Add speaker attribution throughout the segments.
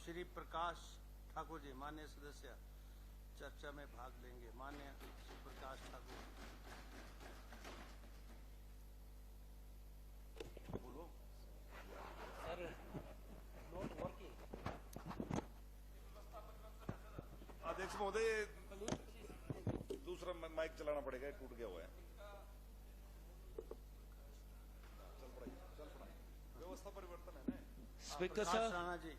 Speaker 1: श्री प्रकाश ठाकुर जी, माननीय सदस्य, चर्चा में भाग लेंगे। माननीय श्री प्रकाश ठाकुर, बोलो।
Speaker 2: Sir, not working.
Speaker 3: अध्यक्ष महोदय, दूसरा माइक चलाना पड़ेगा, टूट गया हुआ है। चल पड़ा व्यवस्था परिवर्तन है ना।
Speaker 2: स्पीकर
Speaker 1: प्रकाश
Speaker 2: सर,
Speaker 1: राणा जी,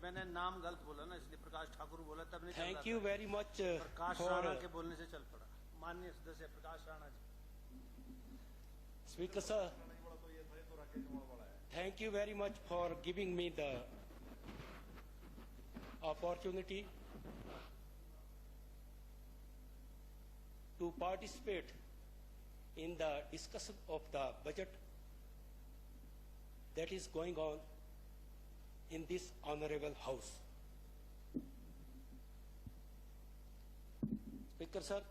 Speaker 1: मैंने नाम गलत बोला ना, इसलिए प्रकाश ठाकुर बोला, तब नहीं चल रहा
Speaker 2: थैंक यू
Speaker 1: था।
Speaker 2: वेरी मच
Speaker 1: प्रकाश राणा के
Speaker 2: फॉर
Speaker 1: बोलने से चल पड़ा। माननीय सदस्य प्रकाश राणा जी।
Speaker 2: स्पीकर सर,
Speaker 3: तो ये था, ये तो राकेश मोड़ वाला है।
Speaker 2: thank you very much for giving me the opportunity to participate in the discussion of the budget that is going on in this honorable house. Speaker sir,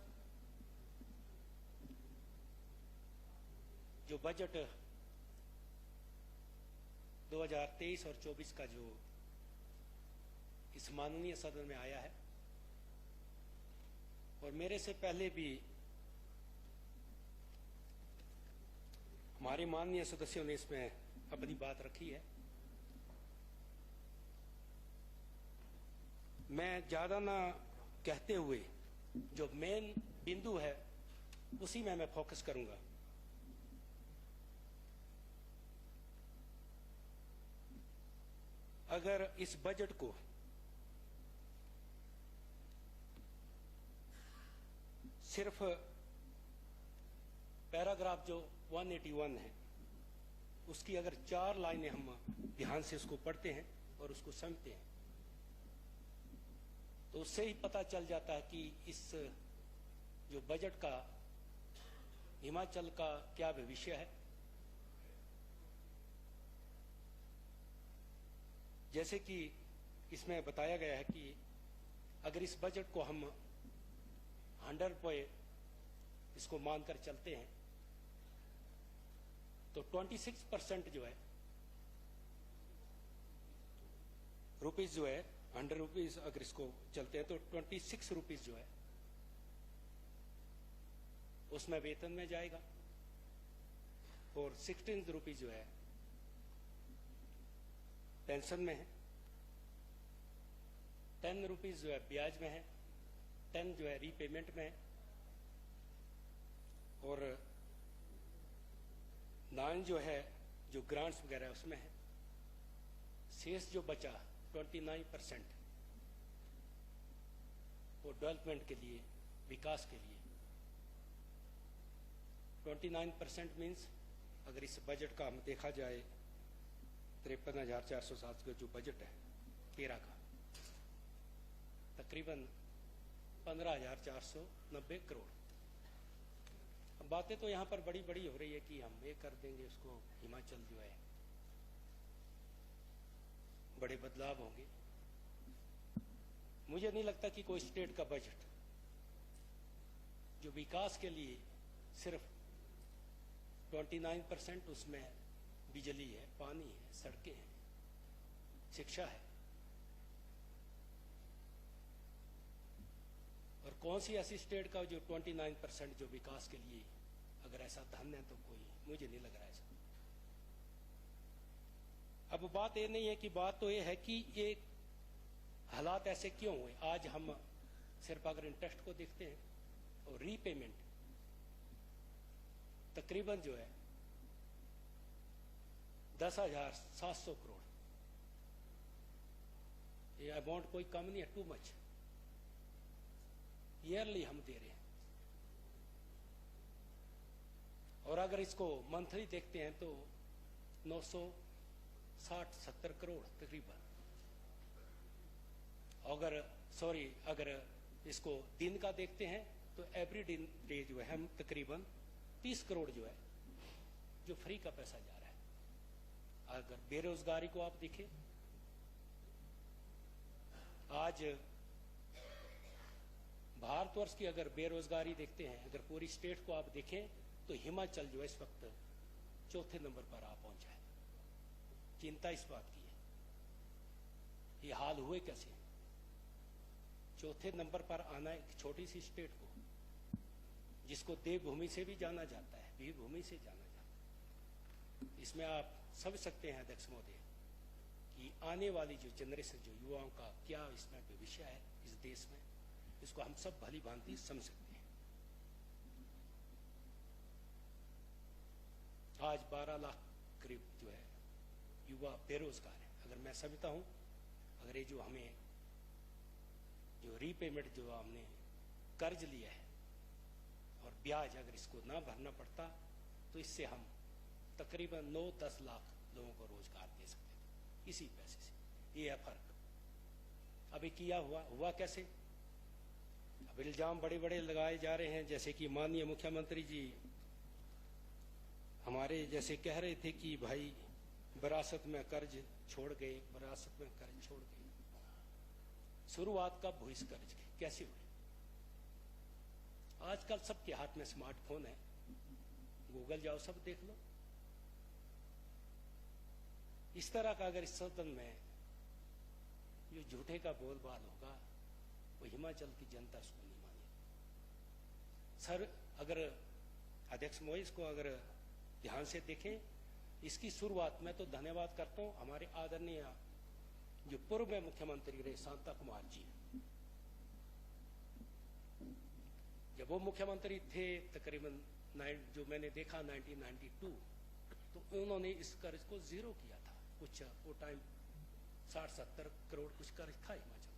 Speaker 2: जो बजट 2023 और 24 का जो इस माननीय सदन में आया है, और मेरे से पहले भी हमारे माननीय सदस्यों ने इसमें अपनी बात रखी है, मैं ज्यादा ना कहते हुए जो मेन बिंदु है उसी में मैं फोकस करूंगा। अगर इस बजट को सिर्फ पैराग्राफ जो 181 है उसकी अगर 4 लाइनें हम ध्यान से उसको पढ़ते हैं और उसको समझते हैं तो उससे ही पता चल जाता है कि इस जो बजट का हिमाचल का क्या भविष्य है। जैसे कि इसमें बताया गया है कि अगर इस बजट को हम 100 इसको मानकर चलते हैं तो 26% जो है रुपीज जो है 100 रुपीज अगर इसको चलते हैं तो 26 रुपीज जो है उसमें वेतन में जाएगा और 16 रुपीज जो है पेंशन में है, 10 रुपीज जो है ब्याज में है, 10 जो है रीपेमेंट में है और 9 जो है जो ग्रांट्स वगैरह उसमें है। शेष जो बचा 29% वो डेवलपमेंट के लिए, विकास के लिए। 29% मीन्स अगर इस बजट का हम देखा जाए 53,407 का जो बजट है 13 का तकरीबन 15,490 करोड़। अब बातें तो यहां पर बड़ी बड़ी हो रही है कि हम ये कर देंगे, उसको हिमाचल जो है बड़े बदलाव होंगे। मुझे नहीं लगता कि कोई स्टेट का बजट जो विकास के लिए सिर्फ 29% उसमें बिजली है, पानी है, सड़कें हैं, शिक्षा है, और कौन सी ऐसी स्टेट का जो 29% जो विकास के लिए अगर ऐसा धन है तो कोई मुझे नहीं लग रहा ऐसा। अब बात ये नहीं है कि बात तो ये है कि ये हालात ऐसे क्यों हुए। आज हम सिर्फ अगर इंटरेस्ट को देखते हैं और रीपेमेंट तकरीबन जो है 10,700 करोड़, ये अमाउंट कोई कम नहीं है, टू मच। ईयरली हम दे रहे हैं और अगर इसको मंथली देखते हैं तो 960-70 करोड़ तकरीबन। अगर इसको दिन का देखते हैं तो एवरी डे जो है हम तकरीबन 30 करोड़ जो है जो फ्री का पैसा जा रहा है। अगर बेरोजगारी को आप देखें, आज भारतवर्ष की अगर बेरोजगारी देखते हैं, अगर पूरी स्टेट को आप देखें तो हिमाचल जो है इस वक्त चौथे नंबर पर आ पहुंचा है। चिंता इस बात की है। ये हाल हुए कैसे? चौथे नंबर पर आना एक छोटी सी स्टेट को, जिसको देवभूमि से भी जाना जाता है, वीरभूमि से जाना जाता है, इसमें आप समझ सकते हैं अध्यक्ष महोदय कि आने वाली जो जनरेशन, जो युवाओं का क्या इसमें भविष्य है इस देश में, इसको हम सब भली भांति समझ सकते हैं। आज 12 लाख करीब जो है युवा बेरोजगार है। अगर मैं समझता हूं, अगर ये जो हमें जो रीपेमेंट जो हमने कर्ज लिया है और ब्याज अगर इसको ना भरना पड़ता तो इससे हम तकरीबन 9-10 लाख लोगों को रोजगार दे सकते थे इसी पैसे से। ये है फर्क। अभी किया हुआ कैसे? अब इल्जाम बड़े बड़े लगाए जा रहे हैं, जैसे कि माननीय मुख्यमंत्री जी हमारे जैसे कह रहे थे कि भाई विरासत में कर्ज छोड़ गए, विरासत में कर्ज छोड़ गए। शुरुआत कब हुई इस कर्ज की, कैसे हुई? आजकल सबके हाथ में स्मार्टफोन है, गूगल जाओ सब देख लो। इस तरह का अगर इस सदन में जो झूठे का बोलबाल होगा वो हिमाचल की जनता उसको नहीं मानेगी। सर, अगर अध्यक्ष मोई इसको अगर ध्यान से देखें, इसकी शुरुआत में तो धन्यवाद करता हूं हमारे आदरणीय जो पूर्व में मुख्यमंत्री रहे शांता कुमार जी। जब वो मुख्यमंत्री थे तकरीबन जो मैंने देखा 1992, तो उन्होंने इस कर्ज को जीरो किया था। कुछ वो टाइम 60-70 करोड़ कुछ कर्ज था हिमाचल।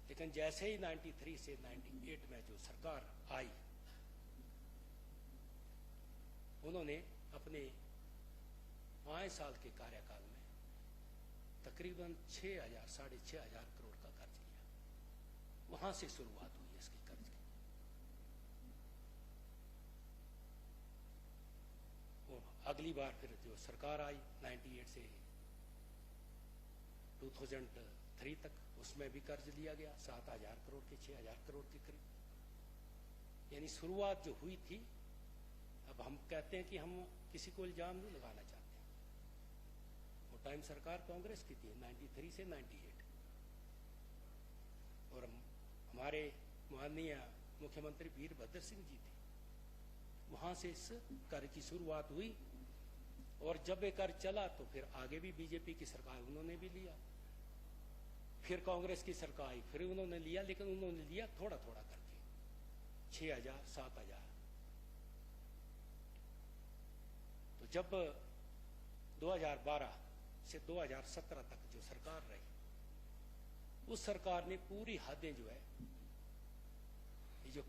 Speaker 2: लेकिन जैसे ही 93 से 98 में जो सरकार आई, उन्होंने अपने 5 साल के कार्यकाल में तकरीबन 6,000-6,500 करोड़ का कर्ज लिया। वहां से शुरुआत हुई इसकी कर्ज की। और अगली बार फिर जो सरकार आई 98 से 2003 तक, उसमें भी कर्ज लिया गया 7,000 करोड़ के 6,000 करोड़ के करीब। यानी शुरुआत जो हुई थी, अब हम कहते हैं कि हम किसी को इल्जाम नहीं लगाना चाहते। वो टाइम सरकार कांग्रेस की थी 93 से 98, और हमारे माननीय मुख्यमंत्री वीरभद्र सिंह जी थे। वहां से इस कर्ज की शुरुआत हुई, और जब ये कर्ज चला तो फिर आगे भी बीजेपी की सरकार उन्होंने भी लिया, फिर कांग्रेस की सरकार आई, फिर उन्होंने लिया, लेकिन उन्होंने लिया थोड़ा थोड़ा करके 6,000-7,000। तो जब 2012 से 2017 तक जो सरकार रही, उस सरकार ने पूरी हदें जो है ये जो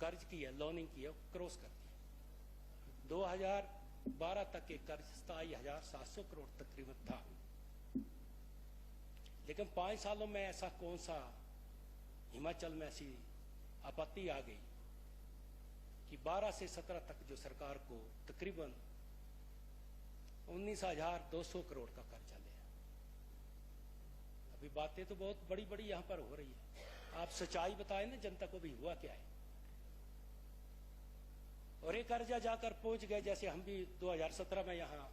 Speaker 2: कर्ज की है, लोनिंग की है, क्रॉस कर दी। 2012 तक के कर्ज 27,700 करोड़ तकरीबन था। लेकिन 5 सालों में ऐसा कौन सा हिमाचल में ऐसी आपत्ति आ गई कि 12 से 17 तक जो सरकार को तकरीबन 19,200 करोड़ का कर्जा लिया। अभी बातें तो बहुत बड़ी बड़ी यहां पर हो रही है, आप सच्चाई बताएं ना जनता को भी हुआ क्या है। और ये कर्जा जाकर पहुंच गए, जैसे हम भी 2017 में यहां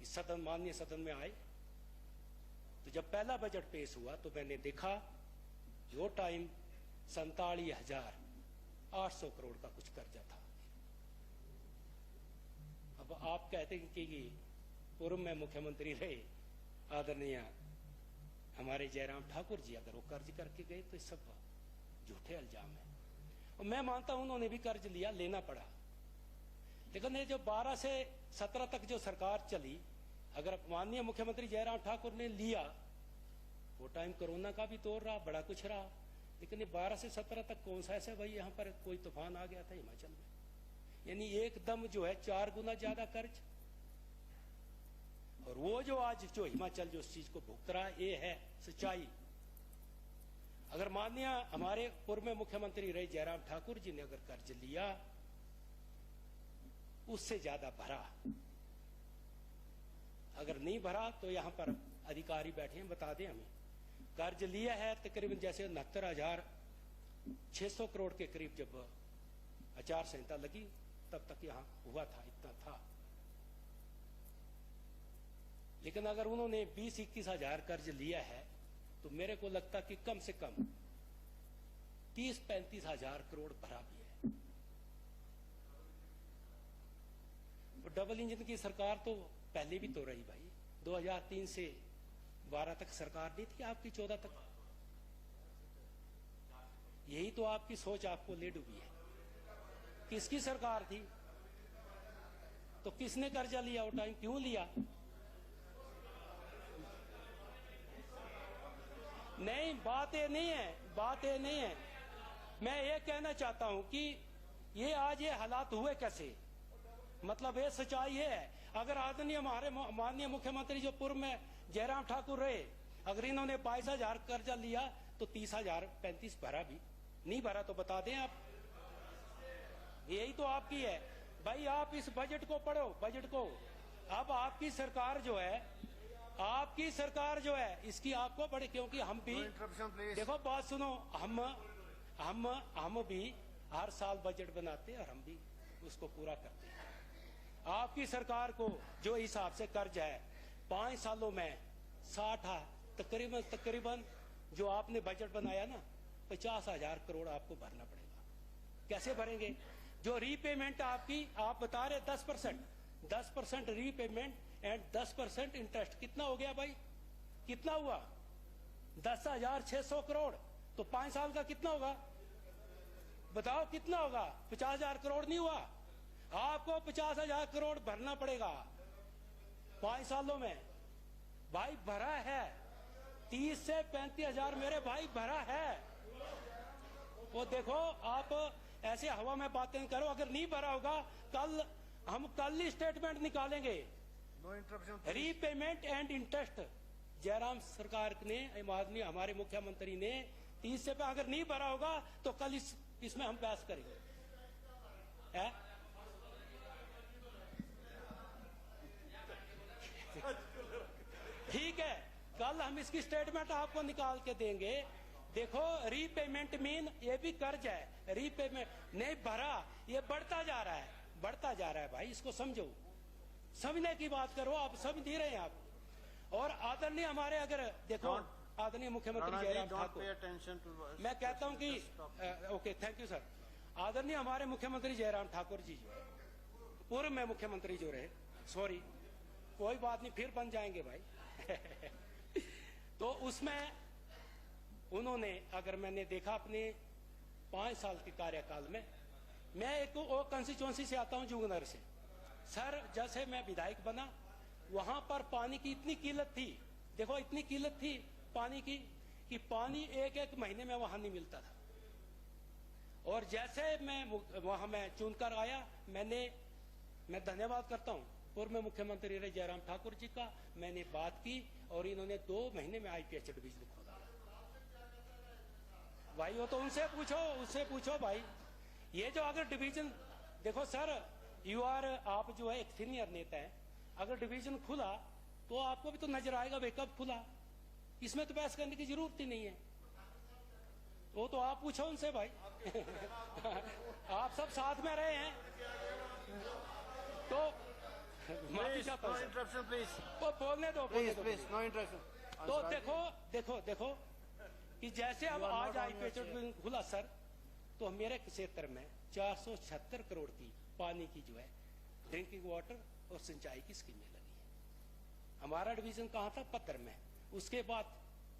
Speaker 2: इस सदन, माननीय सदन में आए, तो जब पहला बजट पेश हुआ तो मैंने देखा जो टाइम 47,800 करोड़ का कुछ कर्जा था। अब आप कहते हैं कि पूर्व में मुख्यमंत्री रहे आदरणीय हमारे जयराम ठाकुर जी, अगर वो कर्ज करके गए तो सब झूठे इल्जाम है। और मैं मानता हूं उन्होंने भी कर्ज लिया, लेना पड़ा। लेकिन ये जो 12 से 17 तक जो सरकार चली, अगर माननीय मुख्यमंत्री जयराम ठाकुर ने लिया, वो टाइम कोरोना का भी दौर रहा, बड़ा कुछ रहा, लेकिन ये 12 से 17 तक कौन सा ऐसा भाई यहाँ पर कोई तूफान आ गया था हिमाचल में? यानी एकदम जो है 4 गुना ज्यादा कर्ज। और वो जो आज जो हिमाचल जो इस चीज को भुगत रहा है, ये है सच्चाई। अगर माननीय हमारे पूर्व में मुख्यमंत्री रहे जयराम ठाकुर जी ने अगर कर्ज लिया, उससे ज्यादा भरा, अगर नहीं भरा तो यहां पर अधिकारी बैठे हैं, बता दें हमें कर्ज लिया है तकरीबन जैसे 69,600 करोड़ के करीब जब आचार संहिता लगी तब तक यहां हुआ था, इतना था। लेकिन अगर उन्होंने 20-21 हजार कर्ज लिया है तो मेरे को लगता कि कम से कम 30-35 हजार करोड़ भरा भी है। तो डबल इंजन की सरकार तो पहले भी तो रही भाई, 2003 से 12 तक सरकार नहीं थी आपकी, 14 तक। यही तो आपकी सोच आपको ले डूबी है। किसकी सरकार थी तो किसने कर्जा लिया वो टाइम, क्यों लिया? नहीं, बात ये नहीं है, बात ये नहीं है। मैं ये कहना चाहता हूं कि ये आज ये हालात हुए कैसे, मतलब ये सच्चाई है। अगर आदरणीय हमारे माननीय मुख्यमंत्री जो पूर्व में जयराम ठाकुर रहे, अगर इन्होंने 22,000 कर्जा लिया तो 30,035 भरा भी नहीं भरा तो बता दें आप। यही तो आपकी है भाई। आप इस बजट को पढ़ो, बजट को। अब आपकी सरकार जो है, आपकी सरकार जो है, इसकी आपको पढ़े, क्योंकि हम भी देखो, बात सुनो, हम भी हर साल बजट बनाते हैं और हम भी उसको पूरा करते हैं। आपकी सरकार को जो हिसाब से कर्ज है 5 सालों में 60 तकरीबन जो आपने बजट बनाया ना 50,000 करोड़ आपको भरना पड़ेगा। कैसे भरेंगे? जो रीपेमेंट आपकी आप बता रहे 10% रीपेमेंट एंड 10% इंटरेस्ट, कितना हो गया भाई? कितना हुआ? 10,600 करोड़। तो 5 साल का कितना होगा बताओ, कितना होगा? 50,000 करोड़ नहीं हुआ? आपको 50,000 करोड़ भरना पड़ेगा 5 सालों में। भाई भरा है 30 से 35,000 मेरे भाई भरा है। वो देखो, आप ऐसे हवा में बातें करो, अगर नहीं भरा होगा हम कल ही स्टेटमेंट निकालेंगे। रीपेमेंट एंड इंटरेस्ट जयराम सरकार ने, आदमी हमारे मुख्यमंत्री ने 30 से अगर नहीं भरा होगा तो कल इसमें हम बहस करेंगे। ठीक है, कल हम इसकी स्टेटमेंट आपको निकाल के देंगे। देखो, रीपेमेंट मीन ये भी कर्ज है, रीपेमेंट नहीं भरा, ये बढ़ता जा रहा है, बढ़ता जा रहा है भाई, इसको समझो, समझने की बात करो। आप समझ नहीं रहे हैं आप। और आदरणीय हमारे, अगर देखो आदरणीय मुख्यमंत्री जयराम ठाकुर, मैं कहता हूं कि ओके, थैंक यू सर। आदरणीय हमारे मुख्यमंत्री जयराम ठाकुर जी जो है, पूर्व में मुख्यमंत्री जो रहे, सॉरी कोई बात नहीं, फिर बन जाएंगे भाई तो उसमें उन्होंने, अगर मैंने देखा अपने 5 साल के कार्यकाल में, मैं एक वो कंस्टिट्यूएंसी से आता हूं जुगनर से सर, जैसे मैं विधायक बना वहां पर पानी की इतनी किल्लत थी, देखो इतनी किल्लत थी पानी की कि पानी एक महीने में वहां नहीं मिलता था। और जैसे मैं वहां मैं चुनकर आया, मैं धन्यवाद करता हूं पूर्व में मुख्यमंत्री रहे जयराम ठाकुर जी का। मैंने बात की और इन्होंने 2 महीने में IPH डिवीजन खोला भाई। वो तो उनसे पूछो भाई। ये जो अगर डिवीजन, देखो सर, आप जो है एक सीनियर नेता है, अगर डिवीजन खुला तो आपको भी तो नजर आएगा भाई कब खुला, इसमें तो बहस करने की जरूरत ही नहीं है। वो तो आप पूछो उनसे भाई आप सब साथ में रहे हैं तो माफी चाहता हूं।
Speaker 1: No interruption, please.
Speaker 2: वो बोलने दो,
Speaker 1: Please, no interruption.
Speaker 2: तो देखो कि जैसे अब आज IPH खुला सर, तो मेरे क्षेत्र में 476 करोड़ की पानी की जो है ड्रिंकिंग वाटर और सिंचाई की स्कीमें लगी है। हमारा डिवीजन कहाँ था? पत्थर में। उसके बाद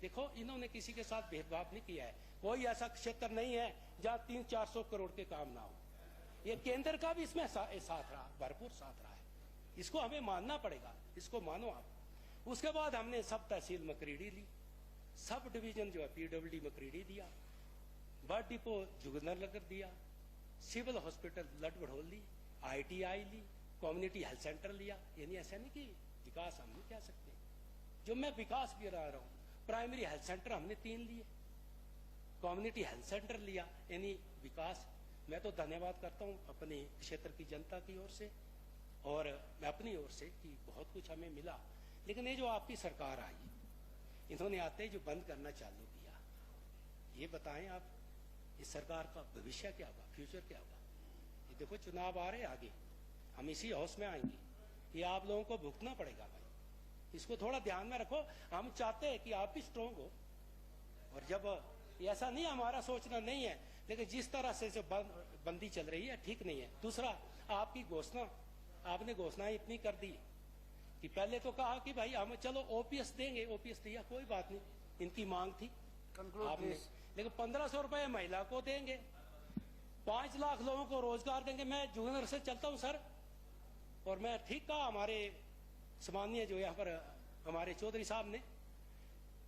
Speaker 2: देखो, इन्होंने किसी के साथ भेदभाव नहीं किया है। कोई ऐसा क्षेत्र नहीं है जहाँ 300-400 करोड़ के काम ना हो। ये केंद्र का भी इसमें साथ रहा, भरपूर साथ रहा है। इसको हमें मानना पड़ेगा, इसको मानो आप। उसके बाद हमने सब तहसील मकरीडी ली, सब डिवीजन जो है PWD मकरीडी दिया, बर्ड डिपो जुगनरनगर दिया, सिविल हॉस्पिटल लटबढ़ोल ली, ITI ली, कम्युनिटी हेल्थ सेंटर लिया। यानी ऐसा नहीं कि विकास हम नहीं कह सकते, जो मैं विकास भी रहा हूं। प्राइमरी हेल्थ सेंटर हमने 3 लिए, कम्युनिटी हेल्थ सेंटर लिया, यानी विकास। मैं तो धन्यवाद करता हूं अपने क्षेत्र की जनता की ओर से और मैं अपनी ओर से कि बहुत कुछ हमें मिला। लेकिन ये जो आपकी सरकार आई, इन्होंने आते ही जो बंद करना चालू किया, ये बताएं आप, इस सरकार का भविष्य क्या होगा, फ्यूचर क्या होगा? ये देखो, चुनाव आ रहे आगे, हम इसी हाउस में आएंगे, ये आप लोगों को भुगतना पड़ेगा भाई। इसको थोड़ा ध्यान में रखो। हम चाहते हैं कि आप भी स्ट्रोंग हो, और जब ऐसा नहीं, हमारा सोचना नहीं है, लेकिन जिस तरह से जो बंदी चल रही है ठीक नहीं है। दूसरा, आपकी घोषणा, आपने घोषणाएं इतनी कर दी कि पहले तो कहा कि भाई हम चलो ओपीएस देंगे, ओपीएस दिया, कोई बात नहीं, इनकी मांग थी आपने, लेकिन 1500 रुपए महिला को देंगे, 5 लाख लोगों को रोजगार देंगे। मैं जूनियर से चलता हूं सर, और मैं ठीक कहा, हमारे सम्मानीय जो यहाँ पर हमारे चौधरी साहब ने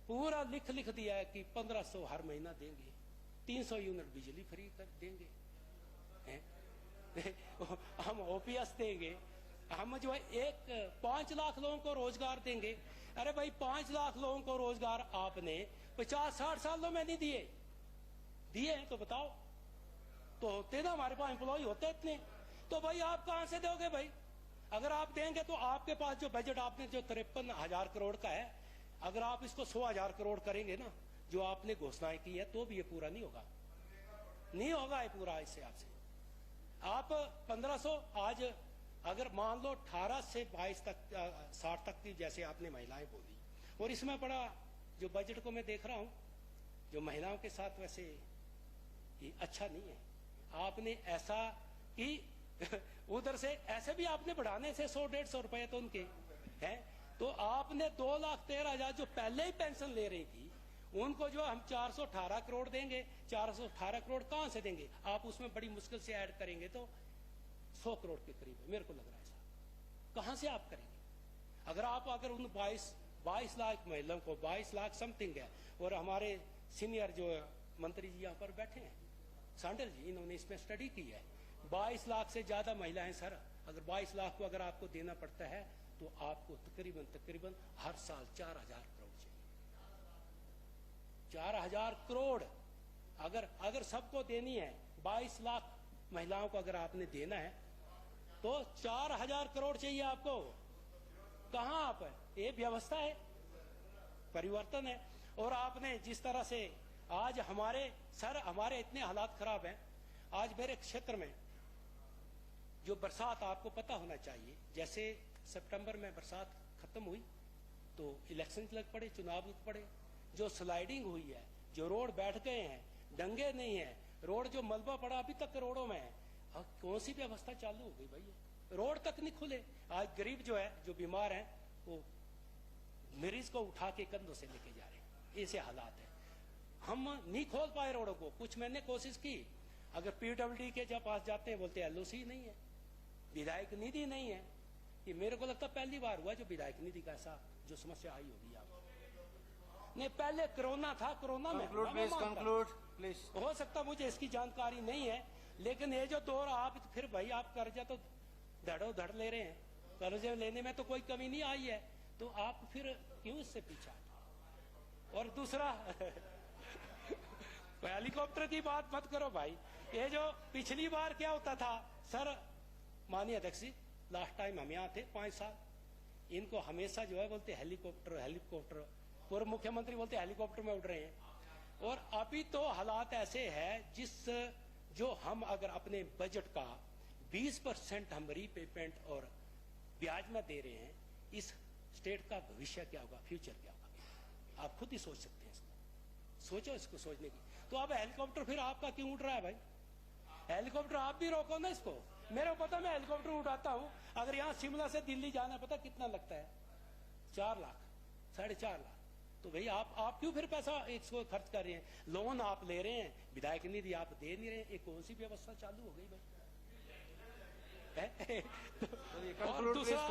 Speaker 2: पूरा लिख दिया है कि 1500 हर महीना देंगे, 300 यूनिट बिजली फ्री कर देंगे, हम ओपीएस देंगे, हम जो है 5 लाख लोगों को रोजगार देंगे। अरे भाई 5 लाख लोगों को रोजगार आपने 50-60 सालों में नहीं दिए हैं तो बताओ, तो होते ना, हमारे पास एम्प्लॉय होते इतने, तो भाई आप कहां से दोगे भाई? अगर आप देंगे तो आपके पास जो बजट आपने जो 53,000 करोड़ का है, अगर आप इसको 100,000 करोड़ करेंगे ना, जो आपने घोषणाएं की है, तो भी ये पूरा नहीं होगा ये पूरा। इससे आपसे आप 1500 आज अगर मान लो 18 से 22 तक 60 तक की जैसे आपने महिलाएं बोली, और इसमें बड़ा जो बजट को मैं देख रहा हूं, जो महिलाओं के साथ वैसे ये अच्छा नहीं है। आपने ऐसा कि उधर से ऐसे भी आपने बढ़ाने से 100-150 रुपए तो उनके हैं, तो आपने 2,13,000 जो पहले ही पेंशन ले रही थी उनको जो हम 418 करोड़ देंगे, 418 करोड़ कहां से देंगे? आप उसमें बड़ी मुश्किल से ऐड करेंगे तो 100 करोड़ के करीब है, मेरे को लग रहा है ऐसा। कहां से आप करेंगे? अगर उन 22 लाख महिलाओं को 22 लाख समथिंग है, और हमारे सीनियर जो मंत्री जी यहाँ पर बैठे हैं, सांडल जी, इन्होंने इसमें स्टडी की है, 22 लाख से ज्यादा महिलाएं सर। अगर 22 लाख को अगर आपको देना पड़ता है तो आपको तकरीबन हर साल 4,000 करोड़ चाहिए। 4,000 करोड़ अगर सबको देनी है, 22 लाख महिलाओं को अगर आपने देना है तो 4,000 करोड़ चाहिए आपको। कहां आप है? ये व्यवस्था है, परिवर्तन है। और आपने जिस तरह से आज हमारे इतने हालात खराब हैं, आज मेरे क्षेत्र में जो बरसात आपको पता होना चाहिए, जैसे सितंबर में बरसात खत्म हुई तो इलेक्शन लग पड़े, चुनाव लग पड़े, जो स्लाइडिंग हुई है, जो रोड बैठ गए हैं, डंगे नहीं है, रोड जो मलबा पड़ा अभी तक रोडों में है, कौन सी व्यवस्था चालू हो गई भाई? रोड तक नहीं खुले। आज गरीब जो है, जो बीमार है, वो मरीज को उठा के कंधों से लेके जा रहे हैं, ऐसे हालात है। हम नहीं खोल पाए रोडों को। कुछ मैंने कोशिश की, अगर पीडब्ल्यूडी के जब पास जाते हैं बोलते एलओसी नहीं है, विधायक निधि नहीं है। ये मेरे को लगता पहली बार हुआ जो विधायक निधि का ऐसा जो समस्या आई होगी। आप नहीं, पहले कोरोना था, कोरोना में
Speaker 1: प्लीज
Speaker 2: हो सकता मुझे इसकी जानकारी नहीं है, लेकिन ये जो दौर आप फिर भाई आप कर्जा तो धड़ो धड़ ले रहे हैं, कर्जे लेने में तो कोई कमी नहीं आई है, तो आप फिर क्यों इससे पीछा? और दूसरा हेलीकॉप्टर की बात मत करो भाई। ये जो पिछली बार क्या होता था सर, माननीय अध्यक्ष जी, लास्ट टाइम हम यहाँ थे 5 साल, इनको हमेशा जो है बोलते हेलीकॉप्टर, पूर्व मुख्यमंत्री बोलते हेलीकॉप्टर में उड़ रहे हैं। और अभी तो हालात ऐसे है जो हम अगर अपने बजट का 20% हम रीपेमेंट और ब्याज में दे रहे हैं, इस स्टेट का भविष्य क्या होगा, फ्यूचर क्या होगा? आप खुद ही सोच सकते हैं इसको, सोचो इसको सोचने की। तो अब हेलीकॉप्टर फिर आपका क्यों उड़ रहा है भाई? हेलीकॉप्टर आप भी रोको ना इसको। मेरे को पता, मैं हेलीकॉप्टर उड़ाता हूं, अगर यहाँ शिमला से दिल्ली जाना पता कितना लगता है? 4 लाख 4.5 लाख। तो भाई आप क्यों फिर पैसा इसको खर्च कर रहे हैं? लोन आप ले रहे हैं, विधायक निधि आप दे नहीं रहे हैं, एक कौन सी व्यवस्था चालू हो गई भाई? और दूसरा,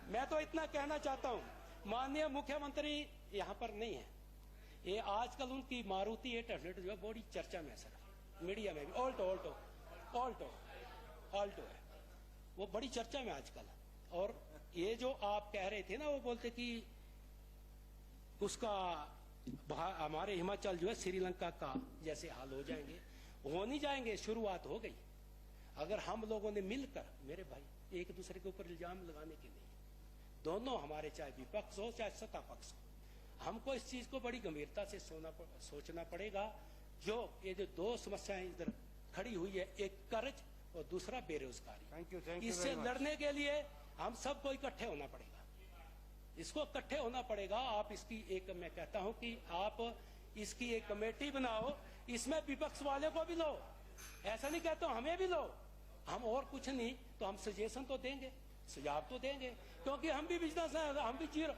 Speaker 2: मैं तो इतना कहना चाहता हूं, माननीय मुख्यमंत्री यहाँ पर नहीं है, ये आजकल उनकी मारुति 800 जो है बड़ी चर्चा में है सर, मीडिया में भी। ऑल्टो है, वो बड़ी चर्चा में आजकल। और ये जो आप कह रहे थे ना, वो बोलते कि उसका हमारे हिमाचल जो है श्रीलंका का जैसे हाल हो जाएंगे, हो नहीं जाएंगे, शुरुआत हो गई। अगर हम लोगों ने मिलकर, मेरे भाई, एक दूसरे के ऊपर इल्जाम लगाने के नहीं, दोनों हमारे चाहे विपक्ष हो चाहे सत्ता पक्ष हो, हमको इस चीज को बड़ी गंभीरता से सोचना पड़ेगा। ये जो 2 समस्याएं इधर खड़ी हुई है, एक कर्ज और दूसरा बेरोजगारी,
Speaker 1: थैंक यू
Speaker 2: इससे लड़ने के लिए हम सबको इकट्ठे होना पड़ेगा। इसको इकट्ठे होना पड़ेगा। आप इसकी एक, मैं कहता हूं कि आप इसकी एक कमेटी बनाओ, इसमें विपक्ष वाले को भी लो, ऐसा नहीं कहता हूं, हमें भी लो। हम और कुछ नहीं तो हम सजेशन तो देंगे, सुझाव तो देंगे, क्योंकि हम भी बिजनेस है, हम भी जीरो,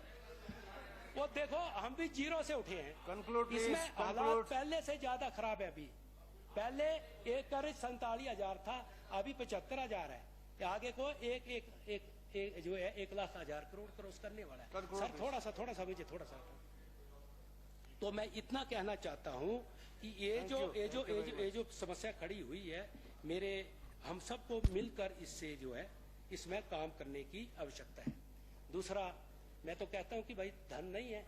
Speaker 2: वो देखो हम भी जीरो से उठे हैं।
Speaker 1: Conclude, please.
Speaker 2: इसमें हालात
Speaker 1: Conclude.
Speaker 2: पहले से ज्यादा खराब है। अभी पहले एक करोड़ 47,000 था, अभी 75,000 है। आगे को एक जो है 1,00,000 करोड़ क्रॉस करने वाला है।
Speaker 1: Conclude,
Speaker 2: सर थोड़ा सा मुझे थोड़ा सा, तो मैं इतना कहना चाहता हूं कि ये जो समस्या खड़ी हुई है, मेरे हम सबको मिलकर इससे जो है इसमें काम करने की आवश्यकता है। दूसरा, मैं तो कहता हूं कि भाई धन नहीं है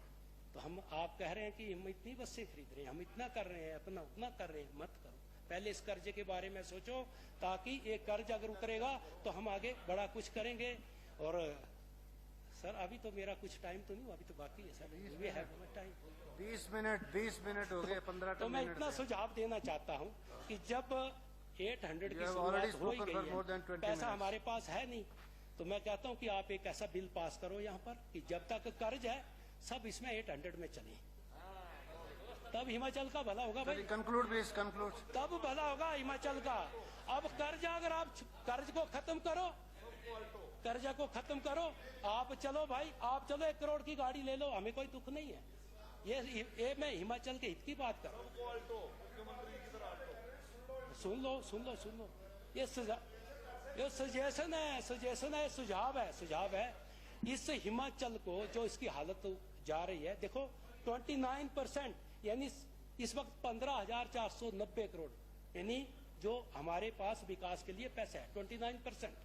Speaker 2: तो हम, आप कह रहे हैं कि हम इतनी बसें खरीद रहे हैं, हम इतना कर रहे हैं, अपना उतना कर रहे हैं, मत करो। पहले इस कर्जे के बारे में सोचो, ताकि ये कर्ज अगर उतरेगा तो हम आगे बड़ा कुछ करेंगे। और सर अभी तो मेरा कुछ टाइम तो नहीं हुआ, अभी तो बाकी है sir, we have time.
Speaker 1: 20 minute हो गए, 15
Speaker 2: तो मैं
Speaker 1: मिनट
Speaker 2: इतना
Speaker 1: थे।
Speaker 2: सुझाव देना चाहता हूं कि जब 800
Speaker 1: You
Speaker 2: की
Speaker 1: have already
Speaker 2: शुरुआत हो ही
Speaker 1: spoken for more
Speaker 2: गई
Speaker 1: than
Speaker 2: है,
Speaker 1: 20
Speaker 2: पैसा
Speaker 1: minutes.
Speaker 2: हमारे पास है नहीं, तो मैं कहता हूं कि आप एक ऐसा बिल पास करो यहाँ पर कि जब तक कर्ज है सब इसमें 800 में चले, तब हिमाचल का भला होगा भाई,
Speaker 1: कंक्लूड प्लीज, कंक्लूड।
Speaker 2: तब भला होगा हिमाचल का। अब कर्ज, अगर आप कर्ज को खत्म करो, कर्जा को खत्म करो, आप चलो भाई, आप चलो 1 करोड़ की गाड़ी ले लो, हमें कोई दुख नहीं है। ये मैं हिमाचल के हित की बात कर रहा हूं। सुन लो, ये सजेशन है, सुझाव है। इस हिमाचल को जो इसकी हालत जा रही है, देखो 29%, यानी इस वक्त 15,490 करोड़, यानी जो हमारे पास विकास के लिए पैसा है 29%।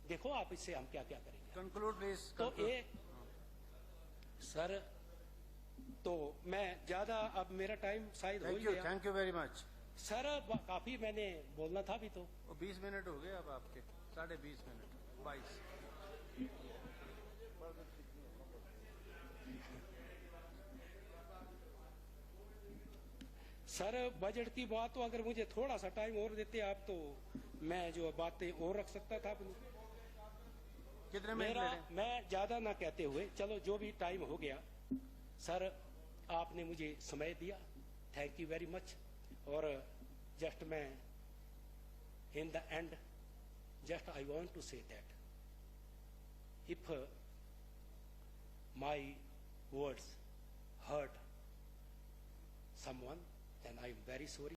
Speaker 2: देखो आप इससे हम क्या क्या करेंगे।
Speaker 1: Conclude please.
Speaker 2: तो ये सर, तो मैं ज्यादा, अब मेरा टाइम शायद हो ही गया।
Speaker 1: Thank you very much
Speaker 2: sir, काफी मैंने बोलना था भी तो।
Speaker 1: 20 मिनट हो गए अब आपके, 20.5 मिनट, 22।
Speaker 2: सर बजट की बात, तो अगर मुझे थोड़ा सा टाइम और देते आप तो मैं जो बातें और रख सकता था अपनी।
Speaker 1: कितने मिनट ले लें?
Speaker 2: मैं ज्यादा ना कहते हुए, चलो जो भी टाइम हो गया, सर आपने मुझे समय दिया, थैंक यू वेरी मच। और जस्ट मैं in the end just I want to say that if my words hurt someone, then I am very sorry.